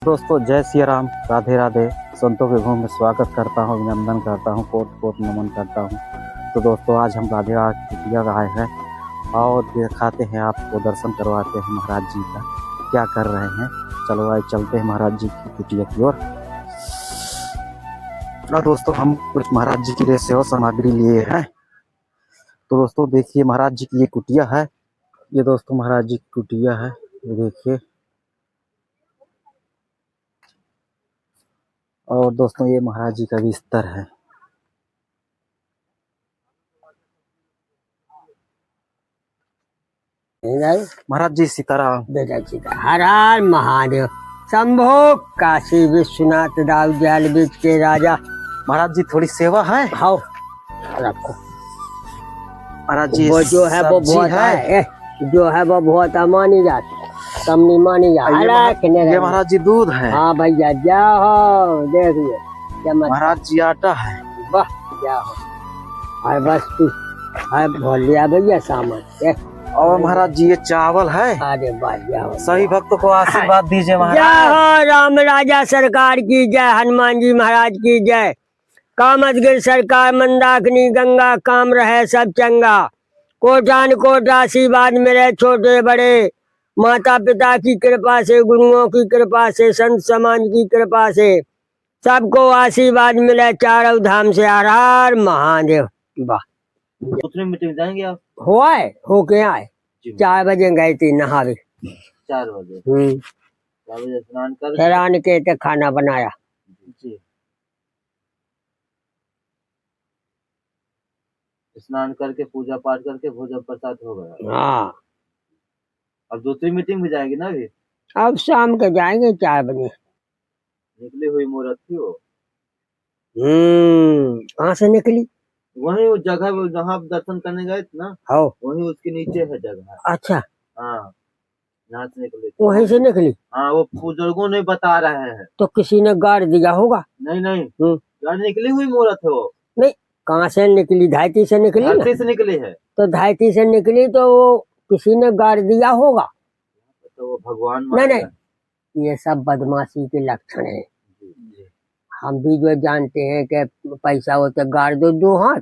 दोस्तों जय सिया राम, राधे राधे। संतों के भूमि में स्वागत करता हूँ, अभिनंदन करता हूँ, कोट कोट नमन करता हूँ। तो दोस्तों आज हम राधे राधे कुटिया आए हैं और दिखाते हैं आपको, दर्शन करवाते हैं महाराज जी का क्या कर रहे हैं। चलो आज चलते हैं महाराज जी की कुटिया की ओर। और दोस्तों हम कुछ महाराज जी के लिए सेवा सामग्री लिए हैं। तो दोस्तों देखिए महाराज जी की ये कुटिया है। ये दोस्तों महाराज जी की कुटिया है, ये देखिए। और दोस्तों ये महाराज जी का बिस्तर है। महाराज जी सीताराम। बेटा सीता हर हर महादेव शंभो काशी विश्वनाथ दाऊ दयाल बीच के राजा। महाराज जी थोड़ी सेवा है। हाँ रखो महाराज जी वो जो है वो बहुत है, जो है वो बहुत मानी जाती, कम नहीं मानी जाती। ये महाराज जी दूध है। हाँ भैया जाओ देखिए महाराज जी आटा है। वाह जाओ और बस तू भोल लिया भैया सामान। और महाराज जी ये चावल है। अरे वाह जाओ, सही भक्तों को आशीर्वाद दीजिए महाराज। जय हो राम राजा सरकार की जय, हनुमान जी महाराज की जय। कामतगिर सरकार मंदाकिनी गंगा, काम रहे सब चंगा। कोटान कोट आशीर्वाद मेरे छोटे बड़े, माता पिता की कृपा से, गुरुओं की कृपा से, संत समाज की कृपा से सबको आशीर्वाद मिले चारों धाम से। हर हर महादेव। वाह दूसरी मीटिंग जाएंगे आप? हुआ है, होके आए 4 बजे गए थे नहावे। 4 बजे 4 बजे स्नान के तो खाना बनाया। जी स्नान करके पूजा पाठ करके भोजन प्रसाद हो गया। हाँ अब दूसरी मीटिंग भी जाएगी ना अभी? अब शाम के जाएंगे 4 बजे। निकली हुई मुहूर्त थी वो। कहाँ से निकली? वही वो जगह जहाँ आप दर्शन करने गए थे ना, हो वही उसके नीचे है जगह। अच्छा हाँ यहाँ से निकली। वहीं से निकली? हाँ वो बुजुर्गों ने बता रहे हैं। तो किसी ने गाड़ दिया होगा। नहीं यार निकली हुई मुहूर्त है वो। नहीं कहाँ से निकली? धायती से निकली ना? धरती से निकली है। तो धायती से निकली तो वो किसी ने गाड़ दिया होगा। तो वो भगवान नहीं ये सब बदमाशी के लक्षण है। हम भी जो जानते हैं कि पैसा हो तो गाड़ दो 2 हाथ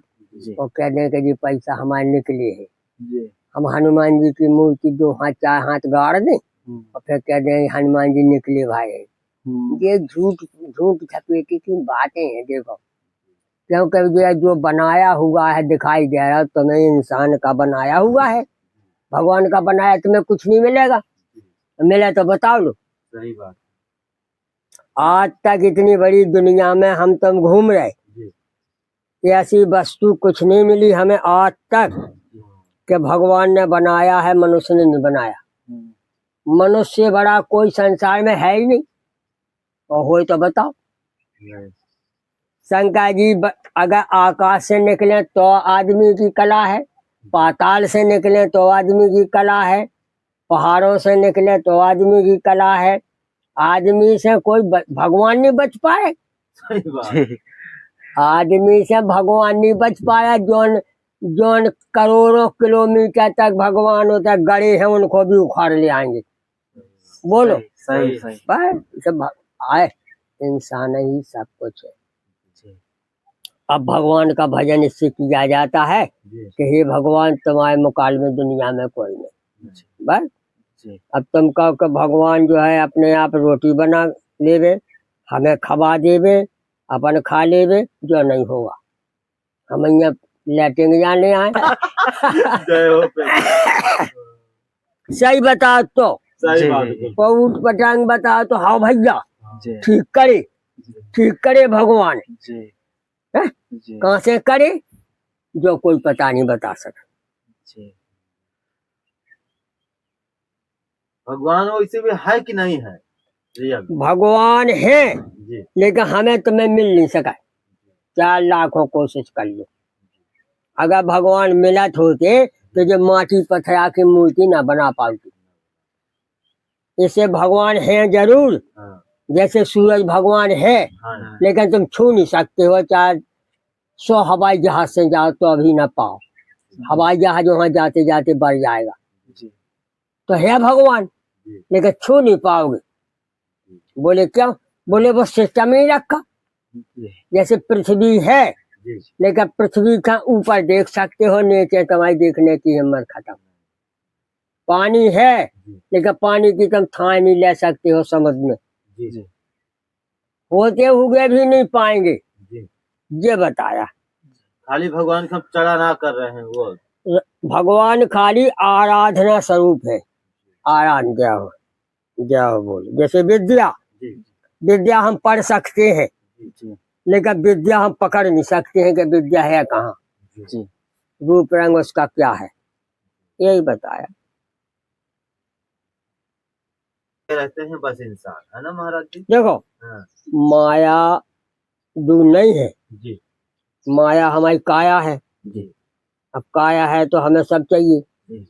और कह दें कि जी पैसा हमारे निकले है। हम हनुमान जी की मूर्ति 2 हाथ 4 हाथ गाड़ दें और फिर कह दें हनुमान जी निकले भाई। ये झूठ छपेटी की बातें हैं। देखो क्योंकि जो बनाया हुआ है दिखाई दे रहा है, तुम्हें इंसान का बनाया हुआ है, भगवान का बनाया, तुम्हें कुछ नहीं मिलेगा। मिले तो बताओ लो। सही बात। आज तक इतनी बड़ी दुनिया में हम तुम घूम रहे, ऐसी वस्तु कुछ नहीं मिली हमें आज तक कि भगवान ने बनाया है, मनुष्य ने नहीं बनाया। मनुष्य से बड़ा कोई संसार में है ही नहीं। और हो तो बताओ। शंकर जी अगर आकाश से निकले तो आदमी की कला है, पाताल से निकले तो आदमी की कला है, पहाड़ों से निकले तो आदमी की कला है। आदमी से कोई भगवान नहीं बच पाए। आदमी से भगवान नहीं बच पाया। जोन करोड़ों किलोमीटर तक भगवान होता गड़े हैं, उनको भी उखाड़ ले आएंगे। बोलो सही सब आए, इंसान ही सब कुछ है। अब भगवान का भजन इससे किया जाता है कि हे भगवान तुम्हारे मुकाबले दुनिया में कोई नहीं। बस अब तुम कहो कि भगवान जो है अपने आप रोटी बना लेवे, हमें खवा देवे, अपन खा लेवे, जो नहीं होगा। हम यहाँ लेटेंगे जाने आए। सही बताओ तो पऊट पटांग बताओ तो हाँ भैया ठीक करे भगवान। कहाँ से करे जो कोई पता नहीं बता सका। भगवान वैसे भी है कि नहीं है? भगवान है लेकिन हमें तुम्हें मिल नहीं सका। 4 लाखों कोशिश कर लो। अगर भगवान मिलत होते तो जो माटी पथरा की मूर्ति ना बना पाती। इससे भगवान है जरूर, जैसे सूरज भगवान है लेकिन तुम छू नहीं सकते हो। 100 हवाई जहाज से जाओ तो अभी ना पाओ। हवाई जहाज वहां जाते जाते बढ़ जाएगा। तो है भगवान लेकिन छू नहीं पाओगे। बोले क्यों? बोले वो सिस्टम ही रखा, जी जैसे पृथ्वी है जी लेकिन पृथ्वी का ऊपर देख सकते हो, नीचे तुम्हारी देखने की हिम्मत खत्म। पानी है लेकिन पानी की तुम थाह नहीं ले सकते हो समुद्र में, जी जी होते हुए भी नहीं पाएंगे। जी ये बताया। खाली भगवान का चढ़ा ना कर रहे हैं वो। भगवान खाली आराधना स्वरूप है, आराधना जय हो, जय हो बोल। जैसे विद्या, जी विद्या हम पढ़ सकते हैं जी लेकिन विद्या हम पकड़ नहीं सकते हैं कि विद्या है कहाँ, जी रूप रंग उसका क्या है, यही बताया। रहते हैं बस इंसान, है ना महाराज जी? देखो हाँ माया दूर नहीं है, जी माया हमारी काया है। जी अब काया है तो हमें सब चाहिए, जी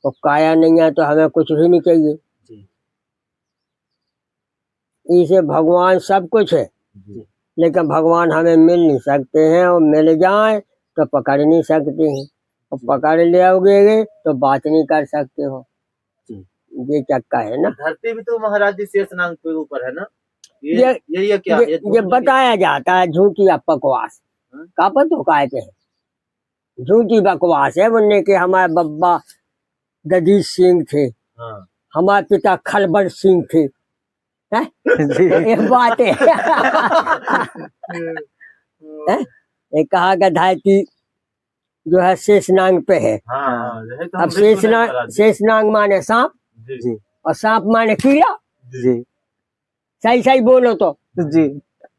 और काया नहीं है तो हमें कुछ भी नहीं चाहिए। जी इसे भगवान सब कुछ है जी लेकिन भगवान हमें मिल नहीं सकते हैं, और मिल जाए तो पकड़ नहीं सकते हैं, और पकड़ लियोगे तो बात नहीं कर सकते हो। जी ये चक्का है ना। धरती भी तो महाराज जी शेषनाग के ऊपर है ना? ये ये क्या ये बताया जाता है झूठी बकवास, का पता काय पे है, झूठी बकवास है। बोलने के हमारे बब्बा ददीज सिंह थे, हाँ हमारे पिता खलबड़ सिंह थे, हैं? ये बात है। हैं? ये कहा कि धरती जो है शेषनाग पे है। हाँ अब शेषनाग माने सांप, जी और सांप माने कीड़ा। जी सही सही बोलो तो, जी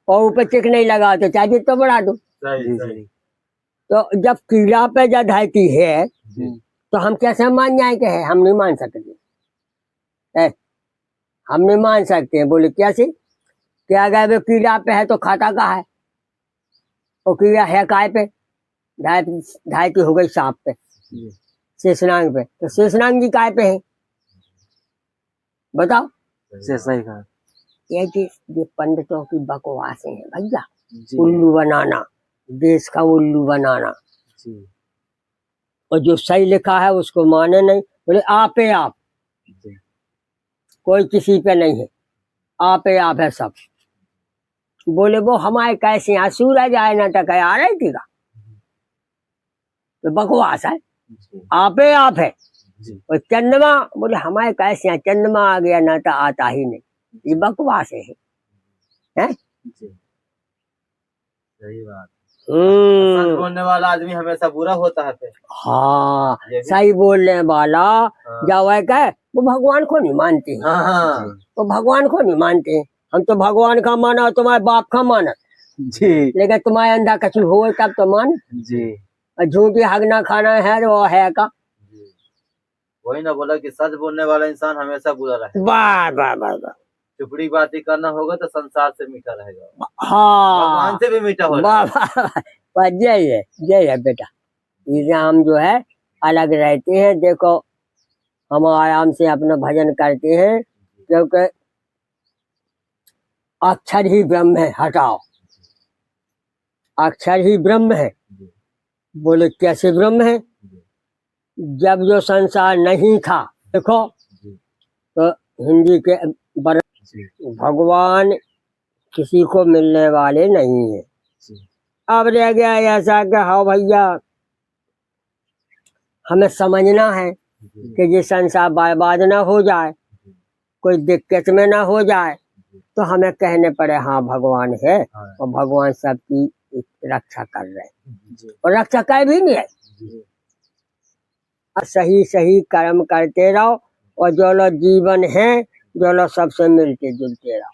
और ऊपर चिक नहीं लगा तो चाहे जितना बढ़ा दो। सही सही तो जब कीड़ा पे जब धरती है जी तो हम कैसे मान जाए कि है? हम नहीं मान सकते है, हम नहीं मान सकते हैं। बोले कैसे? क्या अगर वो कीड़ा पे है तो खाता का है, और कीड़ा है काय पे? धरती हो गई सांप पे, जी शेषनाग पे, तो शेषनाग जी काय पे है बताओ? सही कहा ये पंडितों की बकवासें हैं भैया, जी उल्लू बनाना, देश का उल्लू बनाना, जी और जो सही लिखा है उसको माने नहीं। बोले आप है आप, जी कोई किसी पे नहीं है, आप है आप है सब। बोले वो हमारे कैसे यहाँ सूरज आए ना तक आ रही थी का, तो बकवास है। जी आप है आप है, जी और चंद्रमा, बोले हमारे कैसे यहाँ चंद्रमा आ गया ना तो आता ही नहीं, ये बकवास है जी सही बात। सच बोलने वाला आदमी हमेशा बुरा होता है फिर। हाँ ये भी- सही बोलने वाला हाँ। जब है क्या वो भगवान को नहीं मानते हैं, हाँ वो भगवान को नहीं मानते हैं। हम तो भगवान का माना, तुम्हारे बाप का माना, जी लेकिन तुम्हारे अंदर कछु हो तब तो मान। जी और झूठी हगना खाना है वो है का। जी वही ना बोला कि सच बोलने वाला इंसान हमेशा बुरा रहे। वाह वाह वाह वाह, चुपड़ी बातें करना होगा तो संसार से मीठा रहेगा, हाँ भगवान से भी मीठा हो वाह वाह वाह, जय है बेटा। इसे हम जो है अलग रहते हैं। देखो हम आराम से अपना भजन करते हैं, क्योंकि अक्षर ही ब्रह्म है। हटाओ, अक्षर ही ब्रह्म है। बोले कैसे ब्रह्म है? जब जो संसार नहीं था, देखो तो हिंदी के भगवान किसी को मिलने वाले नहीं है। अब रह गया ऐसा कि हाँ भैया हमें समझना है कि ये संसार बर्बाद ना हो जाए, कोई दिक्कत में ना हो जाए, तो हमें कहने पड़े हाँ भगवान है, और भगवान सबकी रक्षा कर रहे हैं, और रक्षा कर भी नहीं है। सही सही कर्म करते रहो, और जो लोग जीवन है जो लोग सबसे मिलते जुलते रहो,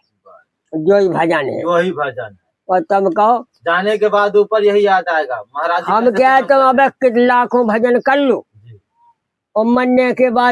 जो ही भजन है वही भजन। और तुम कहो जाने के बाद ऊपर यही याद आएगा महाराज जी हम क्या, तुम अब लाखों भजन कर लो, और मरने के बाद